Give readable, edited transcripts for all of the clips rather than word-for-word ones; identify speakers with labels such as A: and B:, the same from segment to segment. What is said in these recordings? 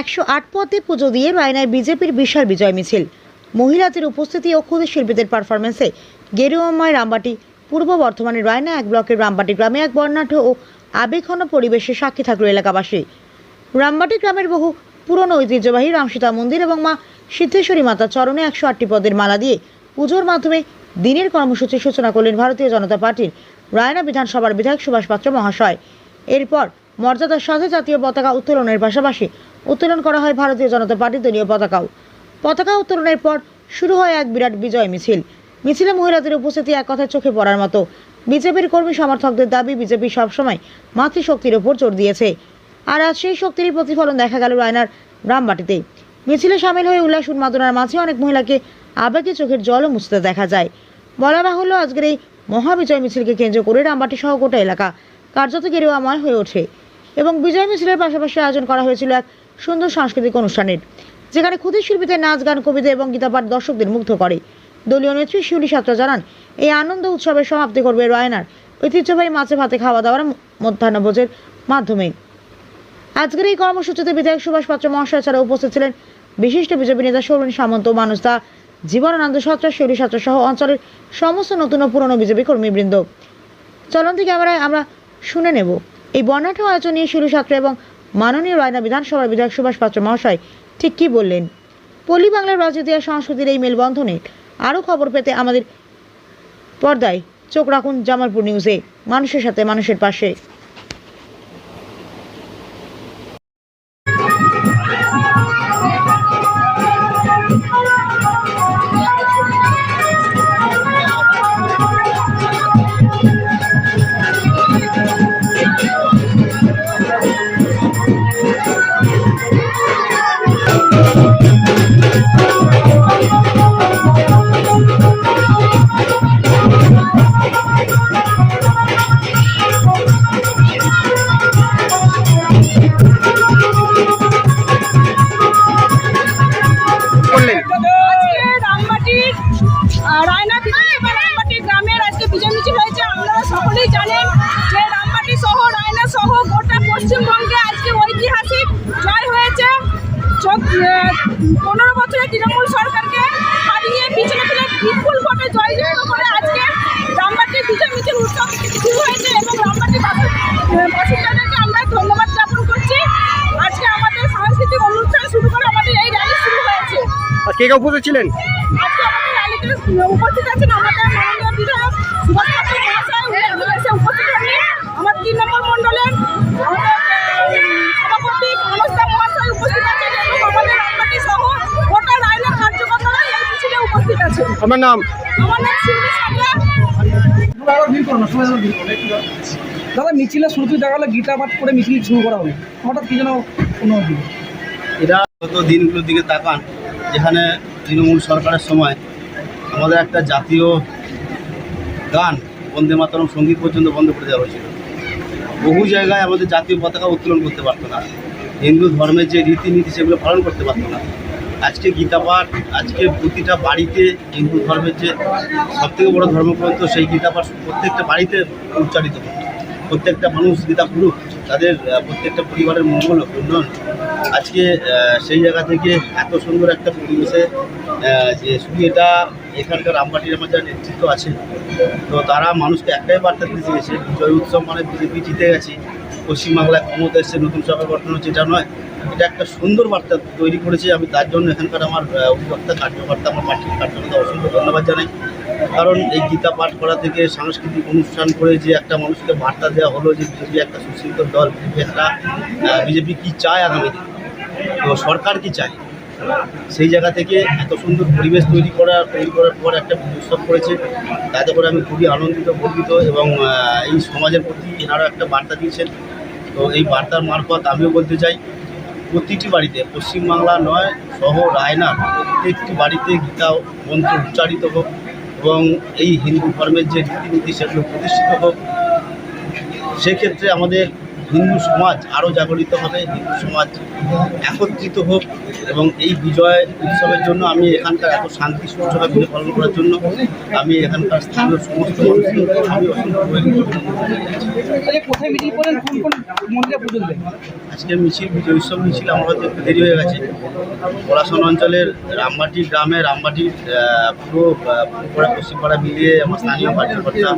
A: 108 পদে পুজো দিয়ে রায়নায় বিজেপির বিশাল বিজয় মিছিল। মহিলাদের উপস্থিতি ও ক্ষুদে শিল্পীদের পারফরমেন্সে গেরুয়াময় রামবাটি পূর্ব বর্ধমানের রায়না এক ব্লকের রামবাটি গ্রামে এক বর্ণাঢ্য ও আবেগঘন পরিবেশে সাক্ষী থাকল এলাকাবাসী। রামবাটি গ্রামের বহু পুরনো ঐতিহ্যবাহী রামসীতা মন্দির এবং মা সিদ্ধেশ্বরী মাতার চরণে 108টি পদের মালা দিয়ে পুজোর মাধ্যমে দিনের কর্মসূচির সূচনা করলেন ভারতীয় জনতা পার্টির রায়না বিধানসভার বিধায়ক সুভাষ পাত্র মহাশয়। এরপর মর্যাদার সাথে জাতীয় পতাকা উত্তোলনের পাশাপাশি উত্তোলন করা হয় ভারতীয় জনতা পার্টির দলীয় পতাকাও। পতাকা উত্তোলনের পর শুরু হয় এক বিরাট বিজয় মিছিল। মিছিলে মহিলাদের উপস্থিতি এক কথায় চোখে পড়ার মতো। বিজেপির কর্মী সমর্থকদের দাবি, বিজেপি সবসময় মাতৃশক্তির ওপর জোর দিয়েছে, আর আজ সেই শক্তির প্রতিফলন দেখা গেল রায়নার রামবাটিতে। মিছিলে সামিল হয়ে উল্লাস উন্মাদনার মাঝে অনেক মহিলাকে আবেগে চোখের জলও মুছতে দেখা যায়। বলা বাহুল্য, আজকের এই মহাবিজয় মিছিলকে কেন্দ্র করে রামবাটি সহ গোটা এলাকা কার্যত গেরুয়াময় হয়ে ওঠে এবং বিজয় মিছিলের পাশাপাশি আয়োজন করা হয়েছিল এক সুন্দর সাংস্কৃতিক অনুষ্ঠানের, যেখানে ক্ষুদে শিল্পীদের নাচ, গান, কবিতা এবং গীতাপাঠ দর্শকদের মুগ্ধ করে। দলীয় নেত্রী শিউলি সাত্রা জানান, এই আনন্দ উৎসবের সমাপ্তি করবে রায়নার ঐতিহ্যবাহী মাছে ভাতে খাওয়া দাওয়ার মধ্যাহ্নভোজের মাধ্যমে। আজকের এই কর্মসূচিতে বিধায়ক সুভাষ পাত্র মহাশয় ছাড়া উপস্থিত ছিলেন বিশিষ্ট বিজেপি নেতা সৌরণী সামন্ত, মানুষ দা, জীবনানন্দ সত্রা, শিউলি সাত্রা সহ অঞ্চলের সমস্ত নতুন ও পুরনো বিজেপি কর্মীবৃন্দ। চলন্তি ক্যামেরায় আমরা শুনে নেব এই বর্ণাঢ্য আয়োজন নিয়ে শিউলি সাত্রা এবং মাননীয় রায়না বিধানসভার বিধায়ক সুভাষ পাত্র মহাশয় ঠিক কী বললেন। পল্লী বাংলার রাজনীতি আর সংস্কৃতির এই মেলবন্ধনে আরও খবর পেতে আমাদের পর্দায় চোখ রাখুন জামালপুর নিউজে, মানুষের সাথে মানুষের পাশে।
B: রায়না বিধানসভা রামবাটি গ্রামের আজকে বিজয় মিছিল হয়েছে। আপনারা সকলেই জানেন যে রামবাটি সহ রায়না সহ গোটা পশ্চিমবঙ্গে আজকে ঐতিহাসিক জয় হয়েছে। 15 বছরের তৃণমূল সরকারকে হারিয়ে বিজেপির বিপুল ভোটে জয়যুক্ত করে আজকে রামবাটি বিজয় মিছিল উৎসব শুরু হয়েছে এবং রামবাটি বাসিন্দাদেরকে আমরা ধন্যবাদ জ্ঞাপন করছি। আজকে আমাদের সাংস্কৃতিক অনুষ্ঠান শুরু করে আমাদের এই র্যালি শুরু হয়েছে।
C: কে কে উপস্থিত ছিলেন?
B: আজকে আমাদের র্যালিতে উপস্থিত আছেন আমাদের মাননীয় বিধায়ক সুভাষ পাত্র মহাশয়, এসে উপস্থিত হননি। আমার 3 নম্বর মণ্ডলের সভাপতি মানুষ দা মহাশয় উপস্থিত আছেন এবং আমাদের রামবাটি সহ গোটা রায়নার কার্যকর্তারা এই মিছিলে উপস্থিত আছেন।
C: আমার নাম
B: শিউলি সাত্রা।
D: দাদা, মিছিলের শুরুতে দেখা গেলো গীতা পাঠ করে মিছিল শুরু করা হলো, হঠাৎ কি যেন কোনো
E: এরা গত দিনগুলোর দিকে তাকান, যেখানে তৃণমূল সরকারের সময় আমাদের একটা জাতীয় গান বন্দে মাতরম সঙ্গীত পর্যন্ত বন্ধ করে দেওয়া হয়েছিল। বহু জায়গায় আমাদের জাতীয় পতাকা উত্তোলন করতে পারতো না, হিন্দু ধর্মের যে রীতিনীতি সেগুলো পালন করতে পারতো না। আজকে গীতাপাঠ, আজকে প্রতিটা বাড়িতে হিন্দু ধর্মের যে সবথেকে বড় ধর্মগ্রন্থ সেই গীতাপাঠ প্রত্যেকটা বাড়িতে উচ্চারিত হতো। প্রত্যেকটা মানুষ গীতা পড়ুক, তাদের প্রত্যেকটা পরিবারের মঙ্গল উন্নয়ন। আজকে সেই জায়গা থেকে এত সুন্দর একটা পরিবেশে যে শুধু এটা এখানকার রামবাটির আমার যারা নেতৃত্ব আছে, তো তারা মানুষকে একটাই বার্তা দিতে চেয়েছে, বিজয় উৎসব মানে বিজেপি জিতে গেছি, পশ্চিমবাংলায় ক্ষমতা এসছে, নতুন সরকার গঠন হচ্ছে, এটা নয়। এটা একটা সুন্দর বার্তা তৈরি করেছে। আমি তার জন্য এখানকার আমার অভিবক্তা, কার্যকর্তা, আমার পার্টির কার্যকর্তা অসংখ্য ধন্যবাদ জানাই। কারণ এই গীতা পাঠ করা থেকে সাংস্কৃতিক অনুষ্ঠান করে যে একটা মানুষকে বার্তা দেওয়া হলো যে বিজেপি একটা সুশৃঙ্খল দল, বিজেপি কী চায় আগামী দিন, তো সরকার কী চায়, সেই জায়গা থেকে এত সুন্দর পরিবেশ তৈরি করার পর একটা উৎসব করেছে। তাতে করে আমি খুবই আনন্দিত, গর্বিত এবং এই সমাজের প্রতি এনারা একটা বার্তা দিয়েছেন। তো এই বার্তার মারফত আমিও বলতে চাই, প্রতিটি বাড়িতে, পশ্চিমবাংলা নয় সহ রায়নার প্রত্যেকটি বাড়িতে গীতা মন্ত্র উচ্চারিত হোক এবং এই হিন্দু ধর্মের যে রীতিনীতি সেগুলো প্রতিষ্ঠিত হোক। সেক্ষেত্রে আমাদের হিন্দু সমাজ আরও জাগরিত হবে, হিন্দু সমাজ একত্রিত হোক এবং এই বিজয় উৎসবের জন্য আমি এখানকার এত শান্তি সুষ্ঠুভাবে বিজয় পালন করার জন্য আমি এখানকার স্থানীয় সমস্ত মানুষকে আমি
D: তাহলে কোথায় মিছিল করেন, কোন কোন মন্দিরে পুজো দিলেন?
E: আজকে মিছিল বিজয় উৎসব মিছিল আমার হয়তো একটু দেরি হয়ে গেছে। পলাশন অঞ্চলের রামবাটি গ্রামে রামবাটির পুরো পশ্চিমপাড়া মিলিয়ে আমার স্থানীয় কার্যকর্তা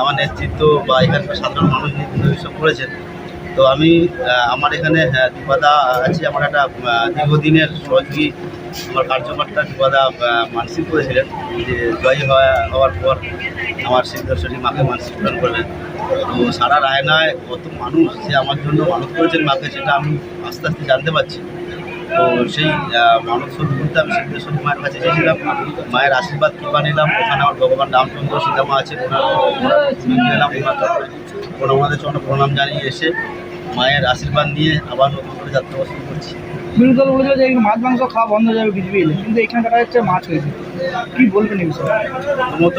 E: আমার নেতৃত্ব বা এখানকার সাধারণ মানুষ বিজয় উৎসব করেছেন। তো আমি আমার এখানে দিবাদা আছে, আমার একটা দীর্ঘদিনের সহযোগী আমার কার্যকর্তা দিবাদা মানসিক করেছিলেন যে জয়ী হওয়ার পর আমার সিদ্ধেশ্বরী মাকে মানসিক পূরণ করবেন। তো সারা রায়নায় কত মানুষ যে আমার জন্য মানত করেছেন মাকে, সেটা আমি আস্তে আস্তে জানতে পারছি। তো সেই মানত শুরু করতে আমি সিদ্ধেশ্বরী মায়ের কাছে এসেছিলাম, মায়ের আশীর্বাদ কৃপা নিলাম। ওখানে আমার ভগবান রামচন্দ্র সীতামা আছে, নিলাম ওনাদের চরণে প্রণাম জানিয়ে এসে মায়ের আশীর্বাদ নিয়ে আবার নতুন করে যাত্রা শুরু করছি।
D: বিরোধী দল বলেছিল যে মাছ মাংস খাওয়া বন্ধ হয়ে যাবে বিজেপি এলে, কিন্তু এখানে দেখা যাচ্ছে মাছ হয়েছে। কী বলবেন এই বিষয়ে?
E: প্রথমত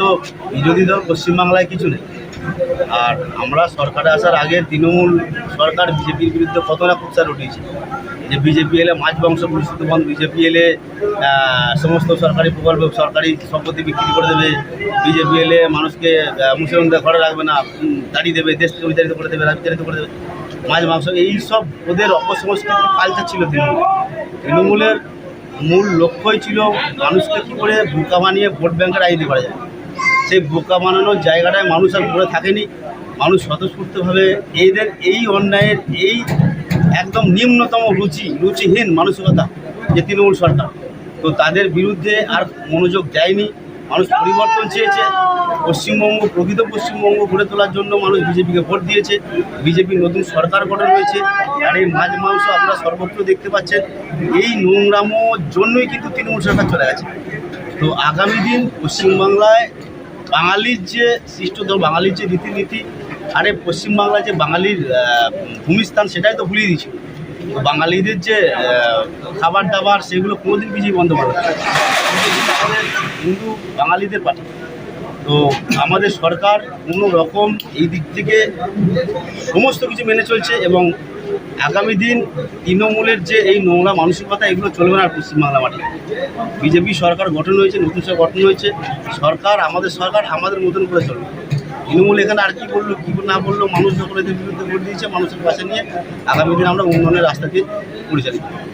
E: বিরোধী দল পশ্চিমবাংলায় কিছু নেই। আর আমরা সরকারে আসার আগে তৃণমূল সরকার বিজেপির বিরুদ্ধে কত না কুৎসা উঠিয়েছে যে বিজেপি এলে মাছ মাংস পরিস্থিত বন্ধ, বিজেপি এলে সমস্ত সরকারি প্রকল্প সরকারি সম্পত্তি বিক্রি করে দেবে, বিজেপি এলে মানুষকে মুসলিমদের ঘরে রাখবে না, তাড়িয়ে দেবে, দেশ থেকে বিতাড়িত করে দেবে, বিতাড়িত করে দেবে, মাছ মাংস এইসব ওদের অপসংস্কৃতি কালচার ছিল তৃণমূলের মূল লক্ষ্যই ছিল মানুষকে কী করে বোকা বানিয়ে ভোট ব্যাংকের রাজনীতি করা যায়। সেই বোকা বানানোর জায়গাটায় মানুষ আর পড়ে থাকেনি। মানুষ স্বতঃস্ফূর্তভাবে এদের এই অন্যায়ের এই একদম নিম্নতম রুচিহীন মানসিকতা যে তৃণমূল সরকার, তো তাদের বিরুদ্ধে আর মনোযোগ দেয়নি। মানুষ পরিবর্তন চেয়েছে, পশ্চিমবঙ্গ প্রকৃত পশ্চিমবঙ্গ গড়ে তোলার জন্য মানুষ বিজেপিকে ভোট দিয়েছে। বিজেপির নতুন সরকার গঠন হয়েছে। আর এই মাছ মাংস আপনারা সর্বত্র দেখতে পাচ্ছেন, এই নোংরামোর জন্যই কিন্তু তৃণমূল সরকার চলে গেছে। তো আগামী দিন পশ্চিমবাংলায় বাঙালির যে সৃষ্ট বাঙালির যে রীতিনীতি, আরে পশ্চিমবাংলায় যে বাঙালির ভূমিস্থান সেটাই তো ভুলিয়ে দিচ্ছে। তো বাঙালিদের যে খাবার দাবার সেগুলো কোনোদিন বিজেপি বন্ধ করবে না। আমাদের হিন্দু বাঙালিদের পার্টি, তো আমাদের সরকার কোনো রকম এই দিক থেকে সমস্ত কিছু মেনে চলছে এবং আগামী দিন তৃণমূলের যে এই নোংরা মানসিকতা এগুলো চলবে না পশ্চিমবাংলা মাটি। বিজেপি সরকার গঠন হয়েছে, নতুন সরকার গঠন হয়েছে, সরকার আমাদের মতন করে চলবে। তৃণমূল এখানে আর কী করলো কী না বললো, মানুষ যখন এদের বিরুদ্ধে ভোট দিয়েছে, মানুষের পাশে নিয়ে আগামী দিন আমরা উন্নয়নের রাস্তাকে পরিচালিত করব।